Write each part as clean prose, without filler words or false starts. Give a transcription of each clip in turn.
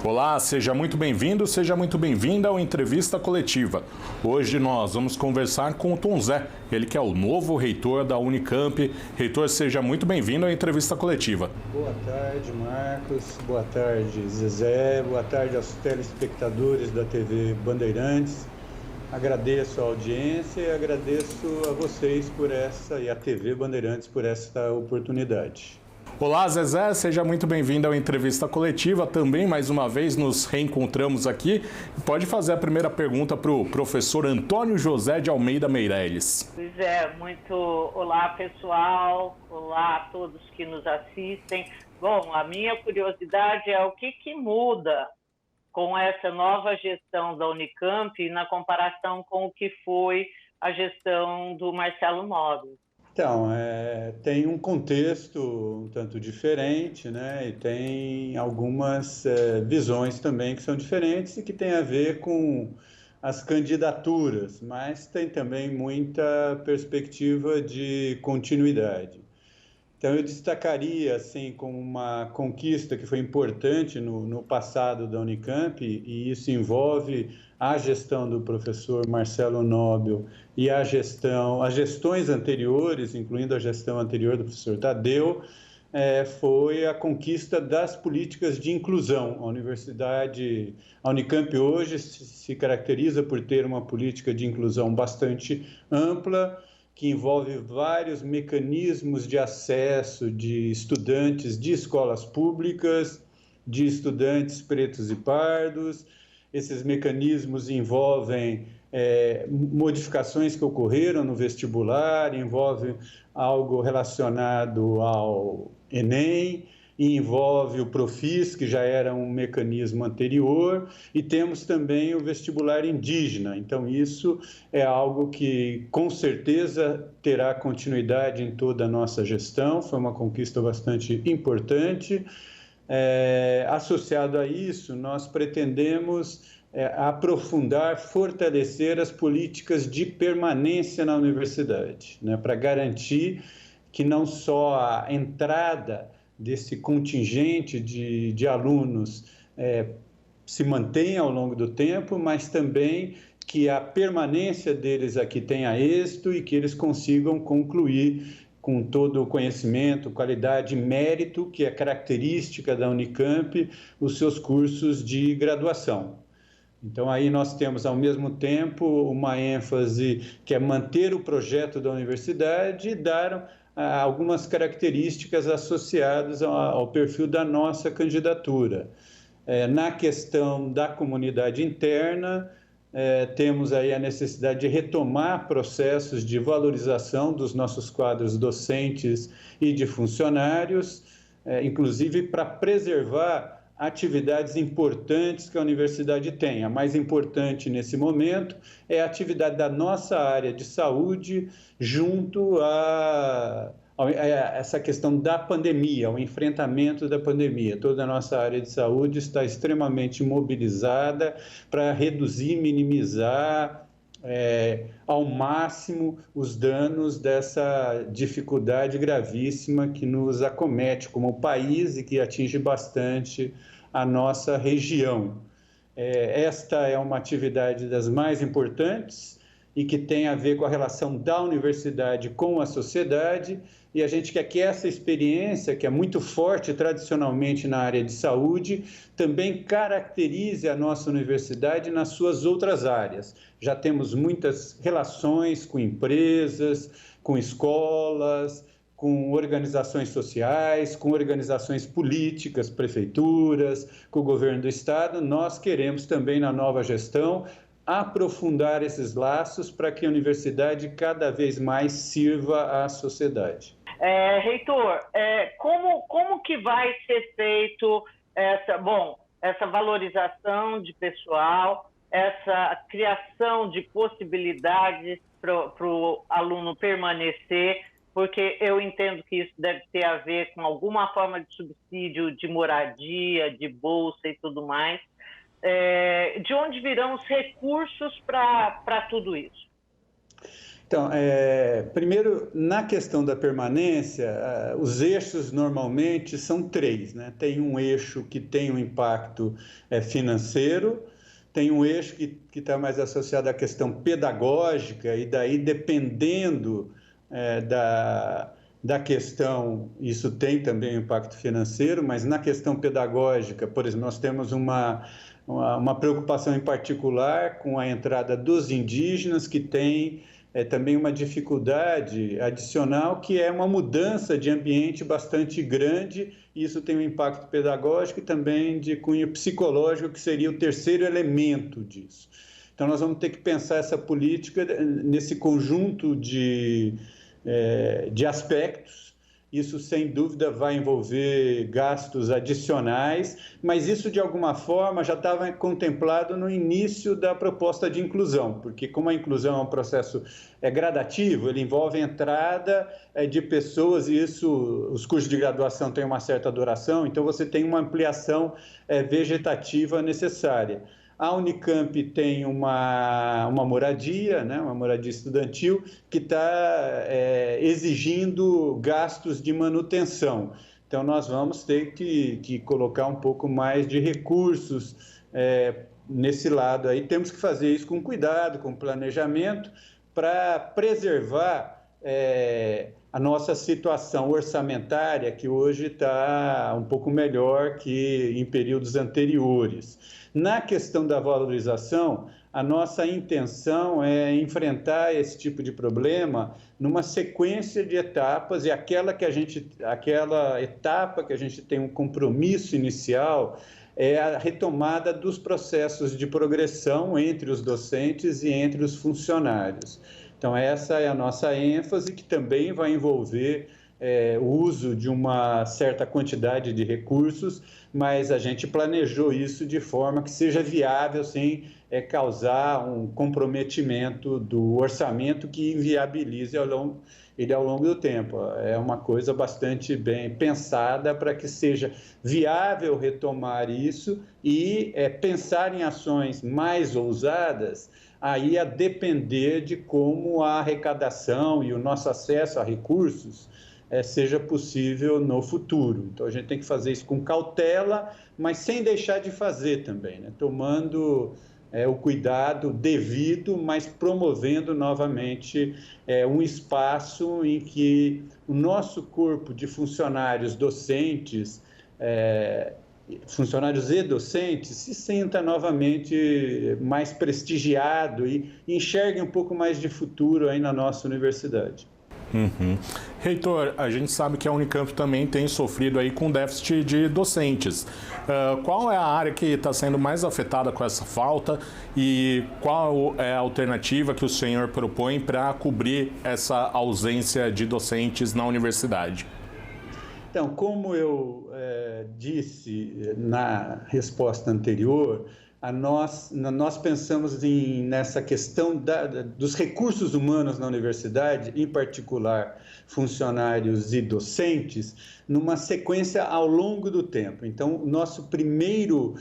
Olá, seja muito bem-vindo, seja muito bem-vinda ao Entrevista Coletiva. Hoje nós vamos conversar com o Tom Zé, ele que é o novo reitor da Unicamp. Reitor, seja muito bem-vindo à Entrevista Coletiva. Boa tarde, Marcos. Boa tarde, Zezé. Boa tarde aos telespectadores da TV Bandeirantes. Agradeço a audiência e agradeço a vocês e a TV Bandeirantes por esta oportunidade. Olá, Zezé, seja muito bem-vindo à Entrevista Coletiva. Também, mais uma vez, nos reencontramos aqui. Pode fazer a primeira pergunta para o professor Antônio José de Almeida Meirelles. Pois é, olá, pessoal. Olá a todos que nos assistem. Bom, a minha curiosidade é o que muda com essa nova gestão da Unicamp na comparação com o que foi a gestão do Marcelo Nobel. Então, tem um contexto um tanto diferente, né? E tem algumas visões também que são diferentes e que tem a ver com as candidaturas, mas tem também muita perspectiva de continuidade. Então, eu destacaria, assim, como uma conquista que foi importante no passado da Unicamp, e isso envolve a gestão do professor Marcelo Nobel e as gestões anteriores, incluindo a gestão anterior do professor Tadeu, foi a conquista das políticas de inclusão. A Unicamp hoje se caracteriza por ter uma política de inclusão bastante ampla, que envolve vários mecanismos de acesso de estudantes de escolas públicas, de estudantes pretos e pardos. Esses mecanismos envolvem modificações que ocorreram no vestibular, envolve algo relacionado ao Enem, e envolve o Profis, que já era um mecanismo anterior, e temos também o vestibular indígena. Então, isso é algo que, com certeza, terá continuidade em toda a nossa gestão. Foi uma conquista bastante importante. Associado a isso, nós pretendemos aprofundar, fortalecer as políticas de permanência na universidade, né, para garantir que não só a entrada desse contingente de alunos se mantenha ao longo do tempo, mas também que a permanência deles aqui tenha êxito e que eles consigam concluir com todo o conhecimento, qualidade e mérito que é característica da Unicamp, os seus cursos de graduação. Então, aí nós temos, ao mesmo tempo, uma ênfase que é manter o projeto da universidade e dar algumas características associadas ao perfil da nossa candidatura. Na questão da comunidade interna, temos aí a necessidade de retomar processos de valorização dos nossos quadros docentes e de funcionários, inclusive para preservar atividades importantes que a universidade tem. A mais importante nesse momento é a atividade da nossa área de saúde junto a essa questão da pandemia, o enfrentamento da pandemia. Toda a nossa área de saúde está extremamente mobilizada para reduzir, minimizar ao máximo os danos dessa dificuldade gravíssima que nos acomete como país e que atinge bastante a nossa região. Esta é uma atividade das mais importantes e que tem a ver com a relação da universidade com a sociedade, e a gente quer que essa experiência, que é muito forte tradicionalmente na área de saúde, também caracterize a nossa universidade nas suas outras áreas. Já temos muitas relações com empresas, com escolas, com organizações sociais, com organizações políticas, prefeituras, com o governo do estado. Nós queremos também, na nova gestão, aprofundar esses laços para que a universidade cada vez mais sirva à sociedade. Reitor, como que vai ser feito essa valorização de pessoal, essa criação de possibilidades para o aluno permanecer, porque eu entendo que isso deve ter a ver com alguma forma de subsídio de moradia, de bolsa e tudo mais. De onde virão os recursos para tudo isso? Então, primeiro, na questão da permanência, os eixos normalmente são 3, né? Tem um eixo que tem um impacto financeiro, tem um eixo que está mais associado à questão pedagógica, e daí, dependendo da questão, isso tem também um impacto financeiro, mas na questão pedagógica, por exemplo, nós temos uma preocupação em particular com a entrada dos indígenas, que tem também uma dificuldade adicional, que é uma mudança de ambiente bastante grande, e isso tem um impacto pedagógico e também de cunho psicológico, que seria o terceiro elemento disso. Então, nós vamos ter que pensar essa política nesse conjunto de aspectos. Isso, sem dúvida, vai envolver gastos adicionais, mas isso, de alguma forma, já estava contemplado no início da proposta de inclusão, porque como a inclusão é um processo gradativo, ele envolve a entrada de pessoas, e isso, os cursos de graduação têm uma certa duração, então você tem uma ampliação vegetativa necessária. A Unicamp tem uma moradia, né, uma moradia estudantil, que está exigindo gastos de manutenção. Então, nós vamos ter que colocar um pouco mais de recursos nesse lado aí. Temos que fazer isso com cuidado, com planejamento, para preservar a nossa situação orçamentária, que hoje está um pouco melhor que em períodos anteriores. Na questão da valorização, a nossa intenção é enfrentar esse tipo de problema numa sequência de etapas, e aquela etapa que a gente tem um compromisso inicial é a retomada dos processos de progressão entre os docentes e entre os funcionários. Então, essa é a nossa ênfase, que também vai envolver o uso de uma certa quantidade de recursos, mas a gente planejou isso de forma que seja viável, sem causar um comprometimento do orçamento que inviabilize ele ao longo do tempo. É uma coisa bastante bem pensada para que seja viável retomar isso e pensar em ações mais ousadas, aí a depender de como a arrecadação e o nosso acesso a recursos seja possível no futuro. Então, a gente tem que fazer isso com cautela, mas sem deixar de fazer também, né? Tomando o cuidado devido, mas promovendo novamente um espaço em que o nosso corpo de funcionários docentes, funcionários e docentes, se sinta novamente mais prestigiado e enxergue um pouco mais de futuro aí na nossa universidade. Uhum. Reitor, a gente sabe que a Unicamp também tem sofrido aí com déficit de docentes. Qual é a área que está sendo mais afetada com essa falta e qual é a alternativa que o senhor propõe para cobrir essa ausência de docentes na universidade? Então, como eu disse na resposta anterior, nós pensamos nessa questão dos recursos humanos na universidade, em particular funcionários e docentes, numa sequência ao longo do tempo. Então, o nosso primeiro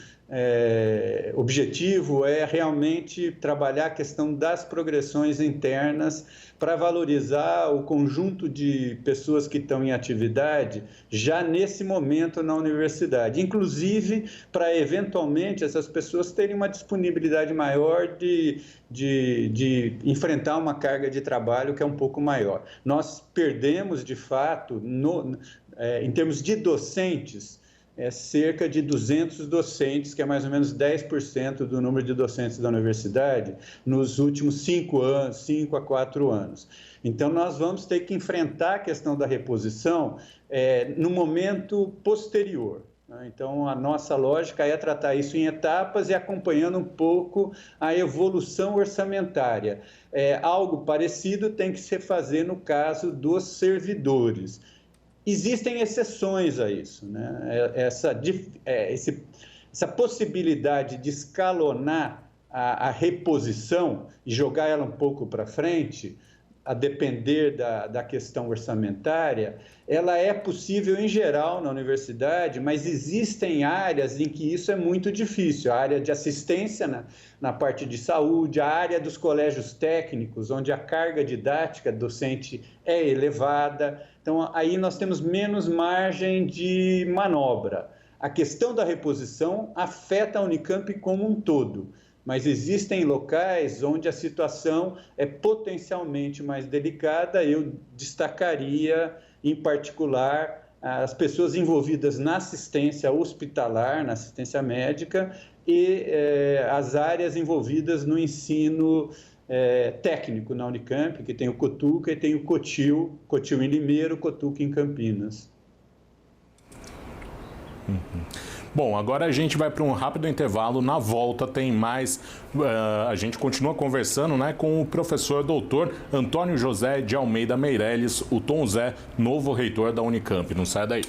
objetivo é realmente trabalhar a questão das progressões internas para valorizar o conjunto de pessoas que estão em atividade já nesse momento na universidade, inclusive para eventualmente essas pessoas terem uma disponibilidade maior de enfrentar uma carga de trabalho que é um pouco maior. Nós perdemos, de fato, em termos de docentes, cerca de 200 docentes, que é mais ou menos 10% do número de docentes da universidade, nos últimos 5 a 4 anos. Então, nós vamos ter que enfrentar a questão da reposição no momento posterior. Então, a nossa lógica é tratar isso em etapas e acompanhando um pouco a evolução orçamentária. Algo parecido tem que se fazer no caso dos servidores. Existem exceções a isso, né? Essa possibilidade de escalonar a reposição e jogar ela um pouco para frente a depender da questão orçamentária, ela é possível em geral na universidade, mas existem áreas em que isso é muito difícil. A área de assistência na parte de saúde, a área dos colégios técnicos, onde a carga didática docente é elevada. Então, aí nós temos menos margem de manobra. A questão da reposição afeta a Unicamp como um todo, mas existem locais onde a situação é potencialmente mais delicada. Eu destacaria, em particular, as pessoas envolvidas na assistência hospitalar, na assistência médica, e as áreas envolvidas no ensino técnico na Unicamp, que tem o Cotuca e tem o Cotil em Limeiro, Cotuca em Campinas. Bom, agora a gente vai para um rápido intervalo. Na volta tem mais. A gente continua conversando, né, com o professor doutor Antônio José de Almeida Meirelles, o Tom Zé, novo reitor da Unicamp. Não sai daí.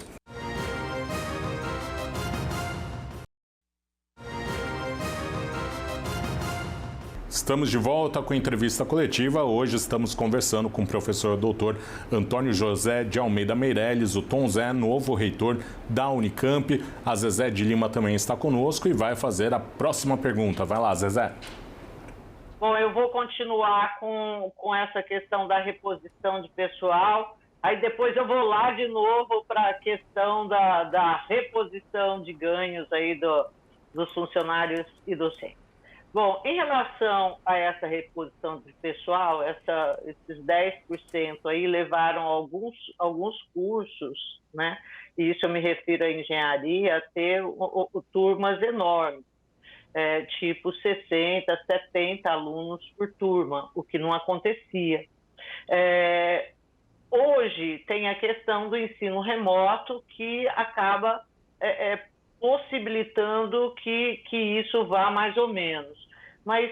Estamos de volta com a entrevista coletiva. Hoje estamos conversando com o professor doutor Antônio José de Almeida Meirelles, o Tom Zé, novo reitor da Unicamp. A Zezé de Lima também está conosco e vai fazer a próxima pergunta. Vai lá, Zezé. Bom, eu vou continuar com essa questão da reposição de pessoal. Aí depois eu vou lá de novo para a questão da reposição de ganhos aí dos funcionários e docentes. Bom, em relação a essa reposição de pessoal, esses 10% aí levaram alguns cursos, né? E isso eu me refiro à engenharia, a ter turmas enormes, tipo 60, 70 alunos por turma, o que não acontecia. Hoje tem a questão do ensino remoto que acaba possibilitando que isso vá mais ou menos. Mas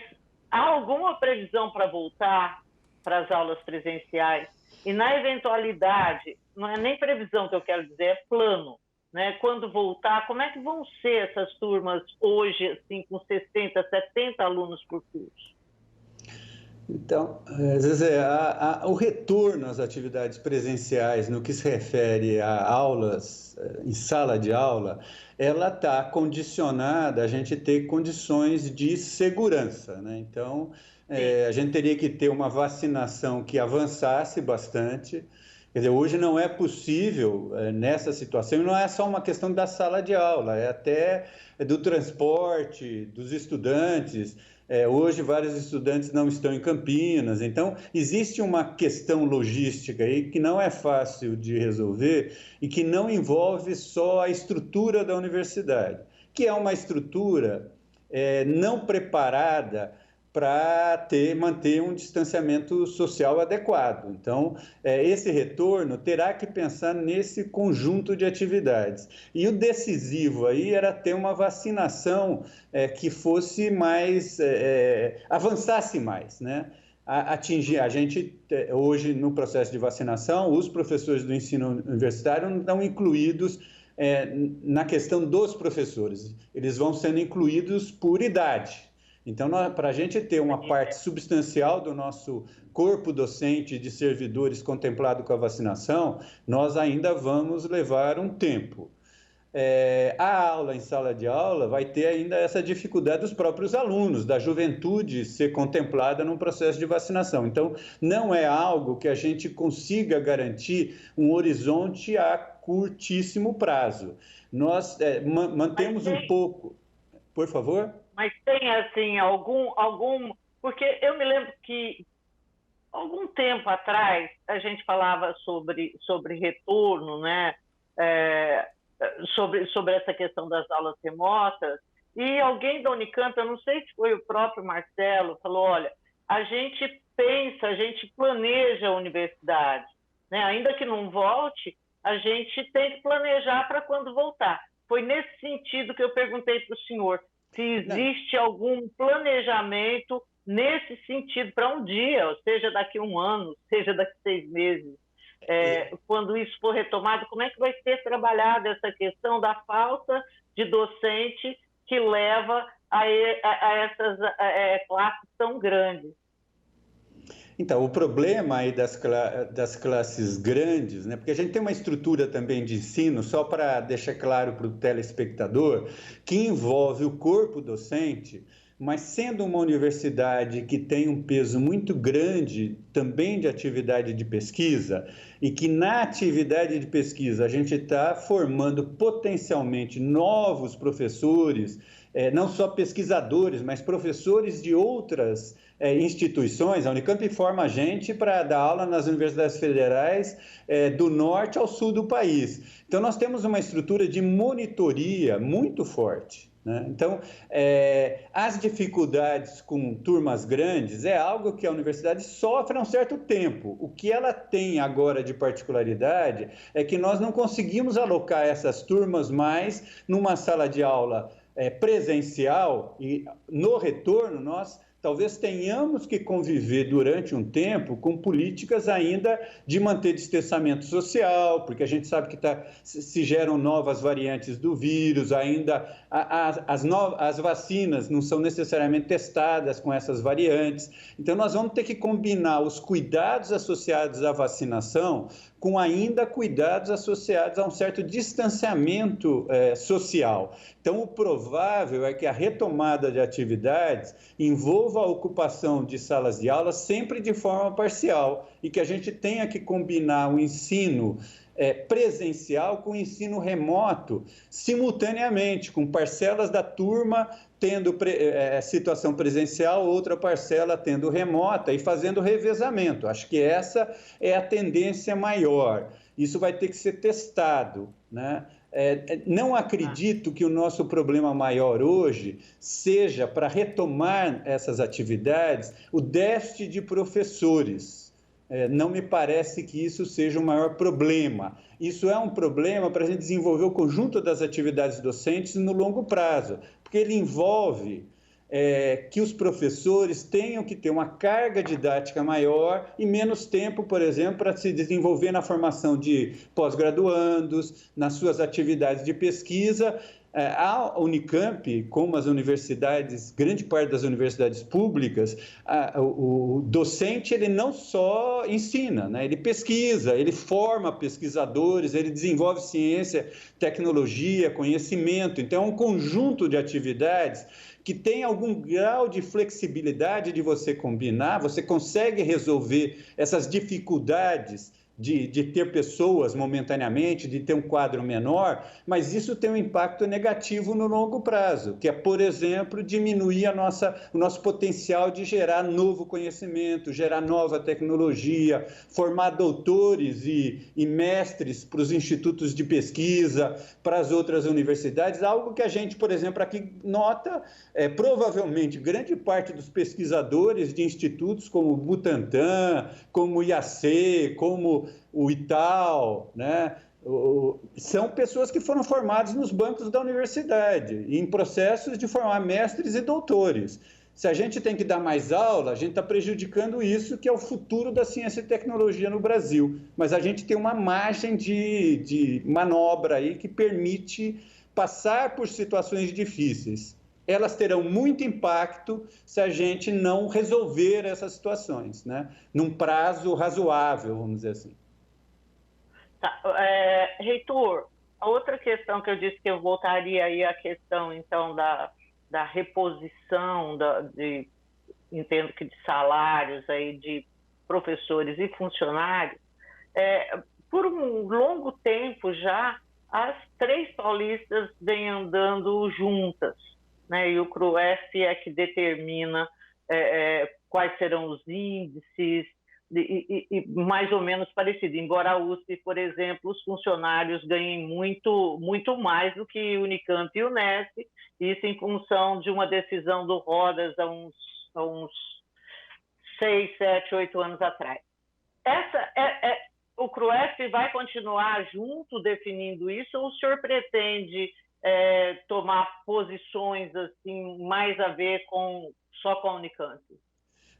há alguma previsão para voltar para as aulas presenciais? E na eventualidade, não é nem previsão que eu quero dizer, é plano, né? Quando voltar, como é que vão ser essas turmas hoje, assim, com 60, 70 alunos por curso? Então, Zezé, o retorno às atividades presenciais no que se refere a aulas em sala de aula, ela está condicionada a gente ter condições de segurança, né? Então, a gente teria que ter uma vacinação que avançasse bastante. Quer dizer, hoje não é possível, nessa situação, e não é só uma questão da sala de aula, é até do transporte, dos estudantes. Hoje, vários estudantes não estão em Campinas, então existe uma questão logística aí que não é fácil de resolver e que não envolve só a estrutura da universidade, que é uma estrutura não preparada para manter um distanciamento social adequado. Então, esse retorno terá que pensar nesse conjunto de atividades. E o decisivo aí era ter uma vacinação que fosse mais, avançasse mais, né? Atingir, a gente, hoje, no processo de vacinação, os professores do ensino universitário não estão incluídos na questão dos professores, eles vão sendo incluídos por idade. Então, para a gente ter uma parte substancial do nosso corpo docente de servidores contemplado com a vacinação, nós ainda vamos levar um tempo. A aula em sala de aula vai ter ainda essa dificuldade dos próprios alunos, da juventude ser contemplada num processo de vacinação. Então, não é algo que a gente consiga garantir um horizonte a curtíssimo prazo. Nós mantemos um pouco... Por favor? Mas tem, assim, algum... Porque eu me lembro que, algum tempo atrás, a gente falava sobre retorno, né? Sobre essa questão das aulas remotas, e alguém da Unicamp, eu não sei se foi o próprio Marcelo, falou, olha, a gente pensa, a gente planeja a universidade, né? Ainda que não volte, a gente tem que planejar para quando voltar. Foi nesse sentido que eu perguntei para o senhor, se existe algum planejamento nesse sentido para um dia, seja daqui a um ano, seja daqui a 6 meses, quando isso for retomado, como é que vai ser trabalhada essa questão da falta de docente que leva a essas classes tão grandes? Então, o problema aí das classes grandes, né? Porque a gente tem uma estrutura também de ensino, só para deixar claro para o telespectador, que envolve o corpo docente, mas sendo uma universidade que tem um peso muito grande também de atividade de pesquisa, e que na atividade de pesquisa a gente está formando potencialmente novos professores, não só pesquisadores, mas professores de outras instituições. A Unicamp forma a gente para dar aula nas universidades federais do norte ao sul do país. Então, nós temos uma estrutura de monitoria muito forte, né? Então, as dificuldades com turmas grandes é algo que a universidade sofre há um certo tempo. O que ela tem agora de particularidade é que nós não conseguimos alocar essas turmas mais numa sala de aula presencial, e no retorno nós talvez tenhamos que conviver durante um tempo com políticas ainda de manter distanciamento social, porque a gente sabe que se geram novas variantes do vírus, ainda as vacinas não são necessariamente testadas com essas variantes. Então, nós vamos ter que combinar os cuidados associados à vacinação com ainda cuidados associados a um certo distanciamento social. Então, o provável é que a retomada de atividades envolva a ocupação de salas de aula sempre de forma parcial e que a gente tenha que combinar o ensino presencial com o ensino remoto simultaneamente, com parcelas da turma tendo situação presencial, outra parcela tendo remota e fazendo revezamento. Acho que essa é a tendência maior. Isso vai ter que ser testado, né? Não acredito que o nosso problema maior hoje seja, para retomar essas atividades, o déficit de professores. Não me parece que isso seja o maior problema. Isso é um problema para a gente desenvolver o conjunto das atividades docentes no longo prazo, porque ele envolve que os professores tenham que ter uma carga didática maior e menos tempo, por exemplo, para se desenvolver na formação de pós-graduandos, nas suas atividades de pesquisa. A Unicamp, como as universidades, grande parte das universidades públicas, o docente ele não só ensina, né? Ele pesquisa, ele forma pesquisadores, ele desenvolve ciência, tecnologia, conhecimento. Então, é um conjunto de atividades que tem algum grau de flexibilidade de você combinar, você consegue resolver essas dificuldades de ter pessoas momentaneamente, de ter um quadro menor, mas isso tem um impacto negativo no longo prazo, que é, por exemplo, diminuir o nosso potencial de gerar novo conhecimento, gerar nova tecnologia, formar doutores e mestres para os institutos de pesquisa, para as outras universidades, algo que a gente, por exemplo, aqui nota, provavelmente grande parte dos pesquisadores de institutos como o Butantan, como o IAC, como o Itaú, né? São pessoas que foram formadas nos bancos da universidade, em processos de formar mestres e doutores. Se a gente tem que dar mais aula, a gente está prejudicando isso, que é o futuro da ciência e tecnologia no Brasil. Mas a gente tem uma margem de manobra aí que permite passar por situações difíceis. Elas terão muito impacto se a gente não resolver essas situações, né? Num prazo razoável, vamos dizer assim. Tá. Reitor, a outra questão que eu disse que eu voltaria aí à questão, então, da reposição, entendo que de salários aí de professores e funcionários. Por um longo tempo já, as três paulistas vêm andando juntas, né? E o CRUEF é que determina quais serão os índices, e mais ou menos parecido. Embora a USP, por exemplo, os funcionários ganhem muito, muito mais do que Unicamp e Unesp, isso em função de uma decisão do Rodas há uns 6, 7, 8 anos atrás. O CRUEF vai continuar junto definindo isso, ou o senhor pretende tomar posições assim, mais a ver só com a Unicamp?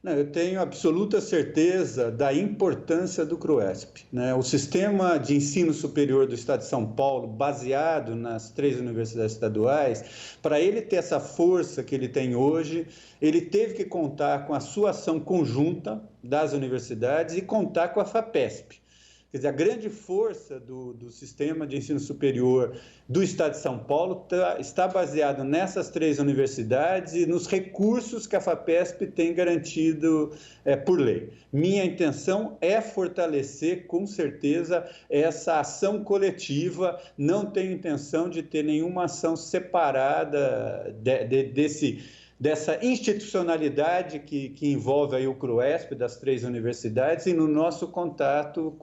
Não, eu tenho absoluta certeza da importância do CRUESP, né? O sistema de ensino superior do Estado de São Paulo, baseado nas 3 universidades estaduais, para ele ter essa força que ele tem hoje, ele teve que contar com a sua ação conjunta das universidades e contar com a FAPESP. Quer dizer, a grande força do sistema de ensino superior do Estado de São Paulo está baseado nessas 3 universidades e nos recursos que a FAPESP tem garantido por lei. Minha intenção é fortalecer, com certeza, essa ação coletiva. Não tenho intenção de ter nenhuma ação separada dessa institucionalidade que envolve aí o CRUESP, das 3 universidades, e no nosso contato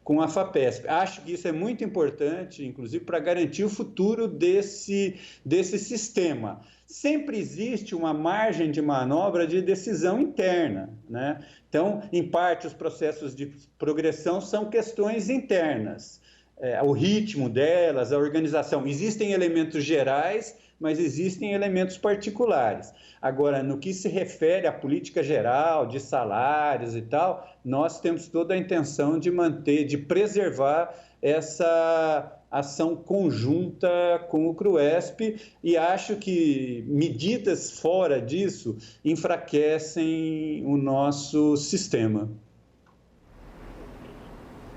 com a FAPESP. Acho que isso é muito importante, inclusive, para garantir o futuro desse sistema. Sempre existe uma margem de manobra de decisão interna, né? Então, em parte, os processos de progressão são questões internas. O ritmo delas, a organização. Existem elementos gerais, mas existem elementos particulares. Agora, no que se refere à política geral, de salários e tal, nós temos toda a intenção de manter, de preservar essa ação conjunta com o CRUESP, e acho que medidas fora disso enfraquecem o nosso sistema.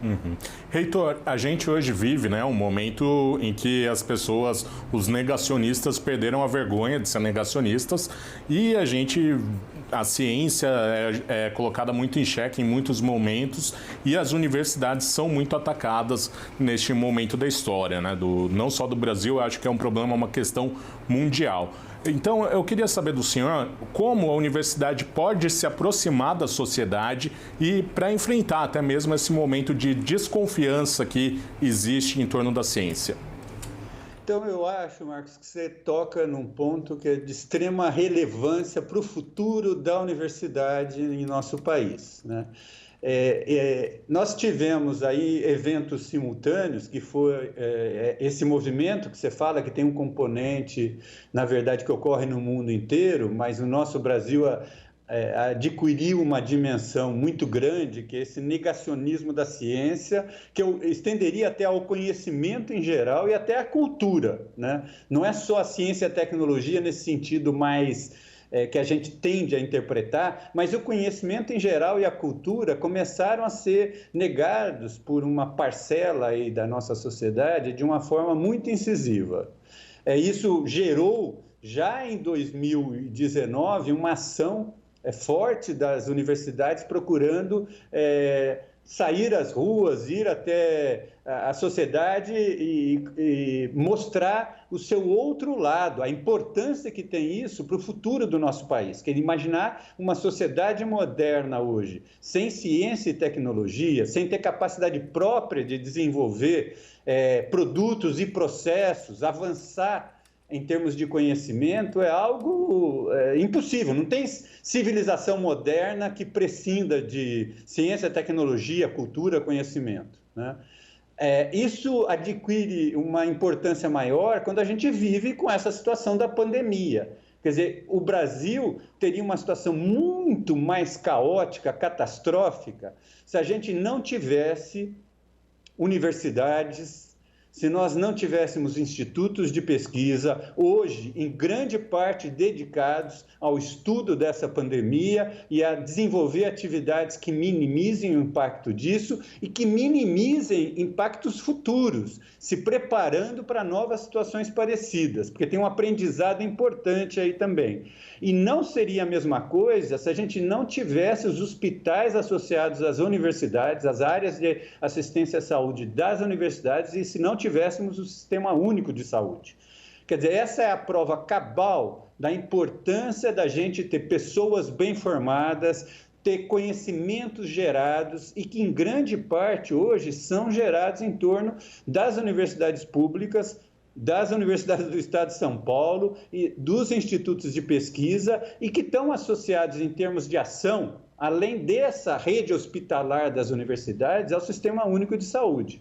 Uhum. Reitor, a gente hoje vive, né, um momento em que as pessoas, os negacionistas, perderam a vergonha de ser negacionistas, e a ciência é colocada muito em xeque em muitos momentos, e as universidades são muito atacadas neste momento da história, né, não só do Brasil. Acho que é um problema, uma questão mundial. Então, eu queria saber do senhor como a universidade pode se aproximar da sociedade e para enfrentar até mesmo esse momento de desconfiança que existe em torno da ciência. Então, eu acho, Marcos, que você toca num ponto que é de extrema relevância para o futuro da universidade em nosso país, né? Nós tivemos aí eventos simultâneos, que foi esse movimento que você fala, que tem um componente, na verdade, que ocorre no mundo inteiro, mas o nosso Brasil adquiriu uma dimensão muito grande, que é esse negacionismo da ciência, que eu estenderia até ao conhecimento em geral e até à cultura, né? Não é só a ciência e a tecnologia nesse sentido mais que a gente tende a interpretar, mas o conhecimento em geral e a cultura começaram a ser negados por uma parcela aí da nossa sociedade de uma forma muito incisiva. Isso gerou, já em 2019, uma ação forte das universidades procurando sair às ruas, ir até a sociedade e mostrar o seu outro lado, a importância que tem isso para o futuro do nosso país. Que imaginar uma sociedade moderna hoje, sem ciência e tecnologia, sem ter capacidade própria de desenvolver produtos e processos, avançar em termos de conhecimento, é algo impossível. Não tem civilização moderna que prescinda de ciência, tecnologia, cultura, conhecimento, né? Isso adquire uma importância maior quando a gente vive com essa situação da pandemia. Quer dizer, o Brasil teria uma situação muito mais caótica, catastrófica, se a gente não tivesse universidades, se nós não tivéssemos institutos de pesquisa, hoje, em grande parte dedicados ao estudo dessa pandemia e a desenvolver atividades que minimizem o impacto disso e que minimizem impactos futuros, se preparando para novas situações parecidas, porque tem um aprendizado importante aí também. E não seria a mesma coisa se a gente não tivesse os hospitais associados às universidades, às áreas de assistência à saúde das universidades, e se não tivéssemos o Sistema Único de Saúde. Quer dizer, essa é a prova cabal da importância da gente ter pessoas bem formadas, ter conhecimentos gerados e que, em grande parte, hoje, são gerados em torno das universidades públicas, das universidades do Estado de São Paulo e dos institutos de pesquisa, e que estão associados em termos de ação, além dessa rede hospitalar das universidades, ao Sistema Único de Saúde.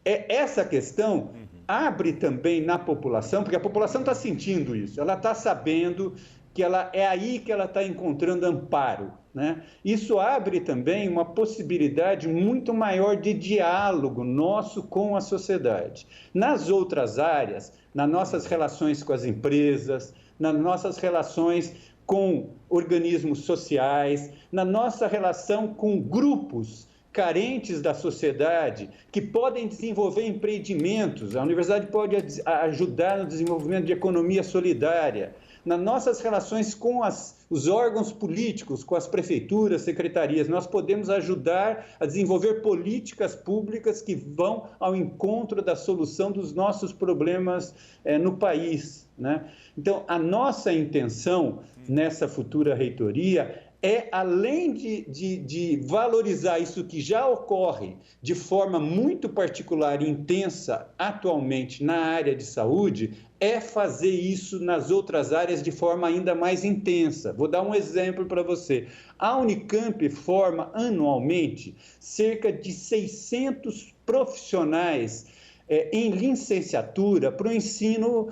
Essa questão abre também na população, porque a população está sentindo isso, ela está sabendo, que é aí que ela está encontrando amparo, né? Isso abre também uma possibilidade muito maior de diálogo nosso com a sociedade. Nas outras áreas, nas nossas relações com as empresas, nas nossas relações com organismos sociais, na nossa relação com grupos carentes da sociedade, que podem desenvolver empreendimentos. A universidade pode ajudar no desenvolvimento de economia solidária. Nas nossas relações com os órgãos políticos, com as prefeituras, secretarias, nós podemos ajudar a desenvolver políticas públicas que vão ao encontro da solução dos nossos problemas no país, né? Então, a nossa intenção nessa futura reitoria é, além de valorizar isso que já ocorre de forma muito particular e intensa atualmente na área de saúde, é fazer isso nas outras áreas de forma ainda mais intensa. Vou dar um exemplo para você. A Unicamp forma anualmente cerca de 600 profissionais em licenciatura para o ensino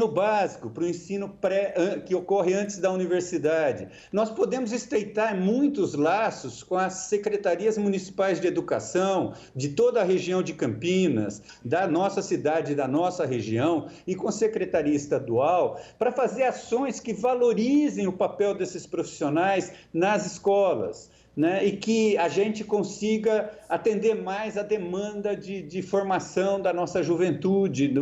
básico, para o ensino que ocorre antes da universidade. Nós podemos estreitar muitos laços com as secretarias municipais de educação de toda a região de Campinas, da nossa cidade, da nossa região, e com a secretaria estadual, para fazer ações que valorizem o papel desses profissionais nas escolas, né? E que a gente consiga atender mais a demanda de formação da nossa juventude,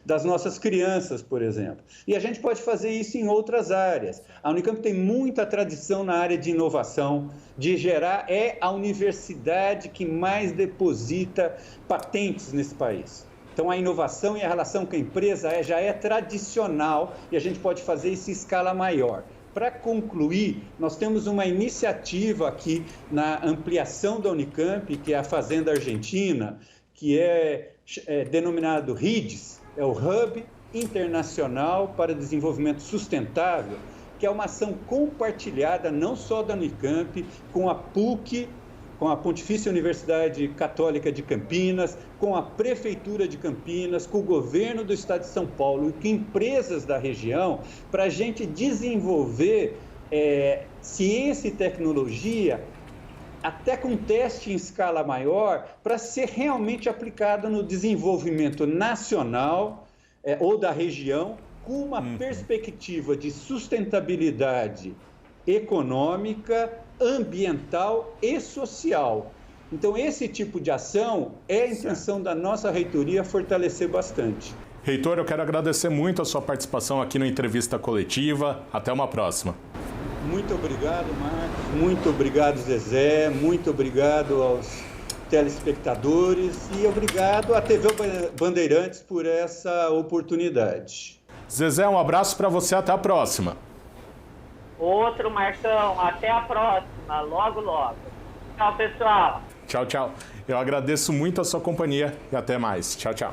das nossas crianças, por exemplo. E a gente pode fazer isso em outras áreas. A Unicamp tem muita tradição na área de inovação, de gerar, é a universidade que mais deposita patentes nesse país. Então, a inovação e a relação com a empresa já é tradicional e a gente pode fazer isso em escala maior. Para concluir, nós temos uma iniciativa aqui na ampliação da Unicamp, que é a Fazenda Argentina, que é denominado RIDES, é o Hub Internacional para Desenvolvimento Sustentável, que é uma ação compartilhada não só da Unicamp, com a PUC, com a Pontifícia Universidade Católica de Campinas, com a Prefeitura de Campinas, com o governo do Estado de São Paulo e com empresas da região, para a gente desenvolver ciência e tecnologia, até com teste em escala maior, para ser realmente aplicado no desenvolvimento nacional ou da região, com uma perspectiva de sustentabilidade econômica, ambiental e social. Então, esse tipo de ação é a intenção da nossa reitoria fortalecer bastante. Reitor, eu quero agradecer muito a sua participação aqui no Entrevista Coletiva. Até uma próxima. Muito obrigado, Marcos. Muito obrigado, Zezé. Muito obrigado aos telespectadores e obrigado à TV Bandeirantes por essa oportunidade. Zezé, um abraço para você. Até a próxima. Outro, Marcão. Até a próxima. Logo, logo. Tchau, pessoal. Tchau, tchau. Eu agradeço muito a sua companhia e até mais. Tchau, tchau.